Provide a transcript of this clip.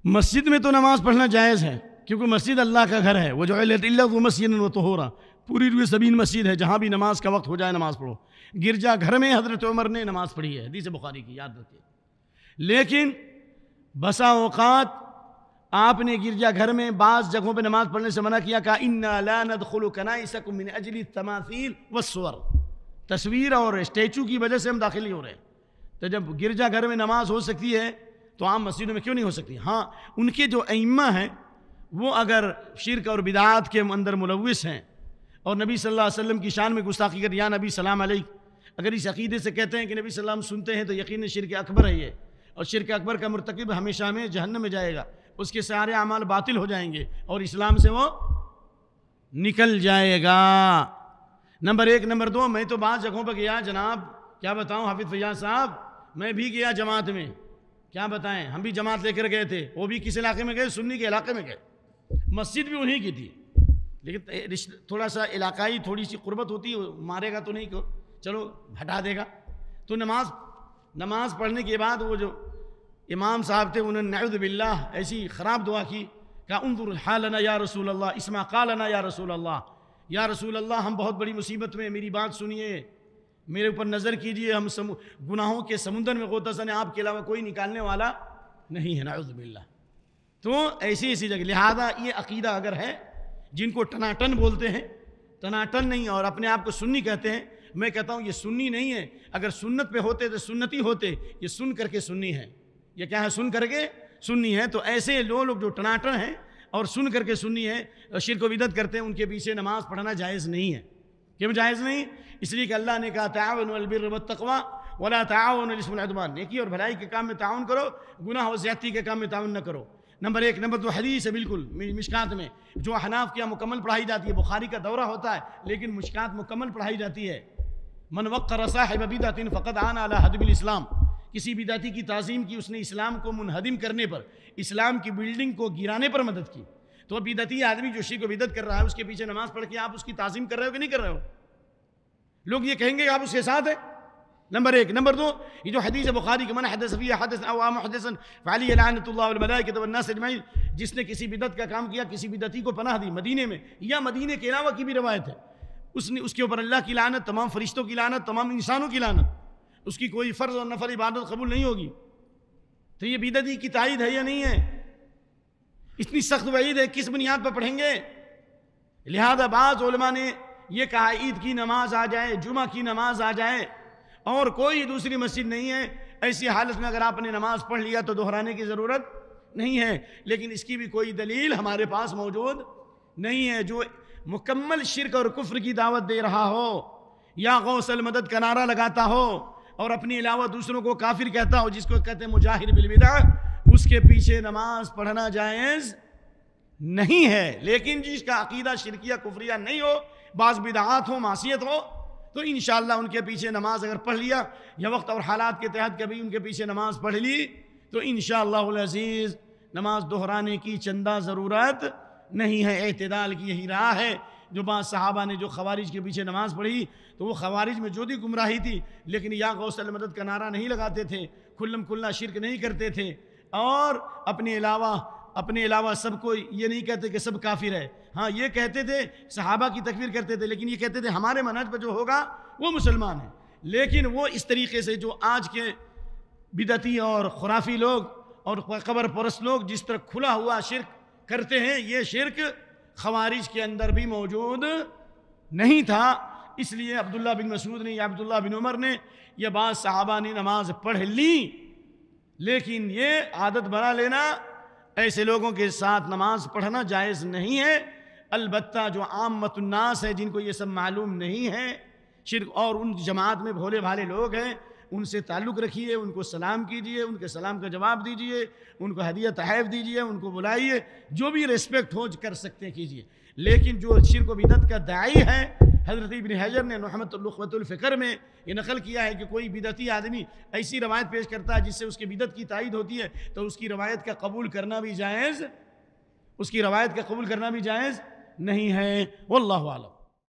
مسجد میں تو نماز پڑھنا جائز ہے، کیونکہ مسجد اللہ کا گھر ہے، وَجُعِلَتِ الْأَرْضُ مَسْجِدًا وَطُهُورًا، پوری روئے زمین مسجد ہے، جہاں بھی نماز کا وقت ہو جائے نماز پڑھو۔ گرجا گھر میں حضرت عمر نے نماز پڑھی ہے، حدیث بخاری کی، یاد رکھیے۔ لیکن بسا اوقات آپ نے گرجا گھر میں بعض جگہوں پہ نماز پڑھنے سے منع کیا، کہا اِنَّا لَا نَدْخُلُ كَنَائِسَكُم مِّنْ أَجْلِ التَّمَاثِيلِ وَالصُّوَرِ، تصویر اور اسٹیچو کی وجہ سے ہم داخل نہیں ہو رہے۔ تو جب گرجا گھر میں نماز ہو سکتی ہے تو عام مسجدوں میں کیوں نہیں ہو سکتی؟ ہاں، ان کے جو ائمہ ہیں وہ اگر شرک اور بدعات کے اندر ملوث ہیں اور نبی صلی اللہ علیہ وسلم کی شان میں گستاخی کر، یا نبی سلام علیک، اگر اس عقیدے سے کہتے ہیں کہ نبی صلی اللہ علیہ وسلم سنتے ہیں تو یقیناً شرک اکبر ہے یہ، اور شرک اکبر کا مرتکب ہمیشہ میں جہنم میں جائے گا، اس کے سارے اعمال باطل ہو جائیں گے اور اسلام سے وہ نکل جائے گا۔ نمبر ایک۔ نمبر دو، میں تو بعض جگہوں پہ گیا جناب، کیا بتاؤں حافظ فیاض صاحب، میں بھی گیا جماعت میں، کیا بتائیں، ہم بھی جماعت لے کر گئے تھے، وہ بھی کس علاقے میں گئے؟ سنی کے علاقے میں گئے، مسجد بھی انہی کی تھی، لیکن تھوڑا سا علاقائی تھوڑی سی قربت ہوتی ہے، مارے گا تو نہیں، چلو ہٹا دے گا۔ تو نماز پڑھنے کے بعد وہ جو امام صاحب تھے انہوں نے نعوذ باللہ ایسی خراب دعا کی، کہا انظر حالنا یا رسول اللہ اسمع قالنا یا رسول اللہ، یا رسول اللہ ہم بہت بڑی مصیبت میں، میری بات سنیے، میرے اوپر نظر کیجئے، ہم گناہوں کے سمندر میں غوطہ سنے، آپ کے علاوہ کوئی نکالنے والا نہیں ہے، نعوذ باللہ۔ تو ایسی جگہ، لہذا یہ عقیدہ اگر ہے، جن کو ٹناٹن بولتے ہیں، ٹناٹن نہیں اور اپنے آپ کو سنی کہتے ہیں، میں کہتا ہوں یہ سنی نہیں ہے، اگر سنت پہ ہوتے تو سنتی ہوتے، یہ سن کر کے سنی ہے، یہ کیا ہے؟ سن کر کے سنی ہے۔ تو ایسے لوگ جو ٹناٹن ہیں اور سن کر کے سنی ہے، شرک و بدعت کرتے ہیں، ان کے پیچھے نماز پڑھنا جائز نہیں ہے۔ کیوں جائز نہیں؟ اس لیے کہ اللہ نے کہا تعاونوا علی البر والتقوی ولا تعاونوا علی الاسم والعدوان، نیکی اور بھلائی کے کام میں تعاون کرو، گناہ و زیادتی کے کام میں تعاون نہ کرو۔ نمبر ایک۔ نمبر دو، حدیث ہے بالکل مشکات میں، جو حناف کیا مکمل پڑھائی جاتی ہے، بخاری کا دورہ ہوتا ہے لیکن مشکات مکمل پڑھائی جاتی ہے۔ من وقر صاحب بدعۃ فقد عان علی ہدم الاسلام، کسی بدعتی کی تعظیم کی، اس نے اسلام کو منہدم کرنے پر، اسلام کی بلڈنگ کو گرانے پر مدد کی۔ تو بدعتی آدمی جو شرک و بدعت کر رہا ہے، اس کے پیچھے نماز پڑھ کے آپ اس کی تعظیم کر رہے ہو کہ نہیں کر رہے ہو؟ لوگ یہ کہیں گے کہ آپ اس کے ساتھ ہیں، نمبر ایک۔ نمبر دو، یہ جو حدیث بخاری کہ من حدث فی حدث او محدثا فعلی لعنۃ اللہ والملائکۃ والناس اجمعین، جس نے کسی بدعت کا کام کیا، کسی بدعتی کو پناہ دی، مدینے میں یا مدینے کے علاوہ کی بھی روایت ہے، اس کے اوپر اللہ کی لعنت، تمام فرشتوں کی لعنت، تمام انسانوں کی لعنت، اس کی کوئی فرض اور نفل عبادت قبول نہیں ہوگی۔ تو یہ بدعتی کی تائید ہے یا نہیں ہے؟ اتنی سخت وعید ہے، کس بنیاد پر پڑھیں گے؟ لہذا بعض علماء نے یہ کہا عید کی نماز آ جائے، جمعہ کی نماز آ جائے اور کوئی دوسری مسجد نہیں ہے، ایسی حالت میں اگر آپ نے نماز پڑھ لیا تو دہرانے کی ضرورت نہیں ہے، لیکن اس کی بھی کوئی دلیل ہمارے پاس موجود نہیں ہے۔ جو مکمل شرک اور کفر کی دعوت دے رہا ہو یا غوث المدد کا نعرہ لگاتا ہو اور اپنے علاوہ دوسروں کو کافر کہتا ہو، جس کو کہتے ہیں مجاہر بالبدع، اس کے پیچھے نماز پڑھنا جائز نہیں ہے۔ لیکن جس کا عقیدہ شرکیہ کفریہ نہیں ہو، بعض بدعات ہو، معصیت ہو، تو انشاءاللہ ان کے پیچھے نماز اگر پڑھ لیا یا وقت اور حالات کے تحت کبھی ان کے پیچھے نماز پڑھ لی تو انشاءاللہ العزیز نماز دہرانے کی چندہ ضرورت نہیں ہے۔ اعتدال کی یہی راہ ہے۔ جو بعض صحابہ نے جو خوارج کے پیچھے نماز پڑھی تو وہ خوارج میں جو بھی گمراہی تھی، لیکن یا غوث المدد کا نعرہ نہیں لگاتے تھے، کھلم کھلا شرک نہیں کرتے تھے، اور اپنے علاوہ سب کو یہ نہیں کہتے کہ سب کافر ہے، ہاں یہ کہتے تھے، صحابہ کی تکفیر کرتے تھے، لیکن یہ کہتے تھے ہمارے منہج پر جو ہوگا وہ مسلمان ہے۔ لیکن وہ اس طریقے سے جو آج کے بدعتی اور خرافی لوگ اور قبر پرست لوگ جس طرح کھلا ہوا شرک کرتے ہیں، یہ شرک خوارج کے اندر بھی موجود نہیں تھا۔ اس لیے عبداللہ بن مسعود نے یا عبداللہ بن عمر نے یا بعض صحابہ نے نماز پڑھ لی، لیکن یہ عادت بنا لینا، ایسے لوگوں کے ساتھ نماز پڑھنا جائز نہیں ہے۔ البتہ جو عامت الناس ہے، جن کو یہ سب معلوم نہیں ہے، شرک اور ان جماعت میں بھولے بھالے لوگ ہیں، ان سے تعلق رکھیے، ان کو سلام کیجئے، ان کے سلام کا جواب دیجئے، ان کو ہدیہ تحائف دیجئے، ان کو بلائیے، جو بھی ریسپیکٹ ہو کر سکتے کیجئے۔ لیکن جو شرک و بدعت کا داعی ہے، حضرت ابن حجر نے نخبۃ الفکر میں یہ نقل کیا ہے کہ کوئی بدعتی آدمی ایسی روایت پیش کرتا ہے جس سے اس کی بدعت کی تائید ہوتی ہے، تو اس کی روایت کا قبول کرنا بھی جائز نہیں ہے۔ واللہ اعلم۔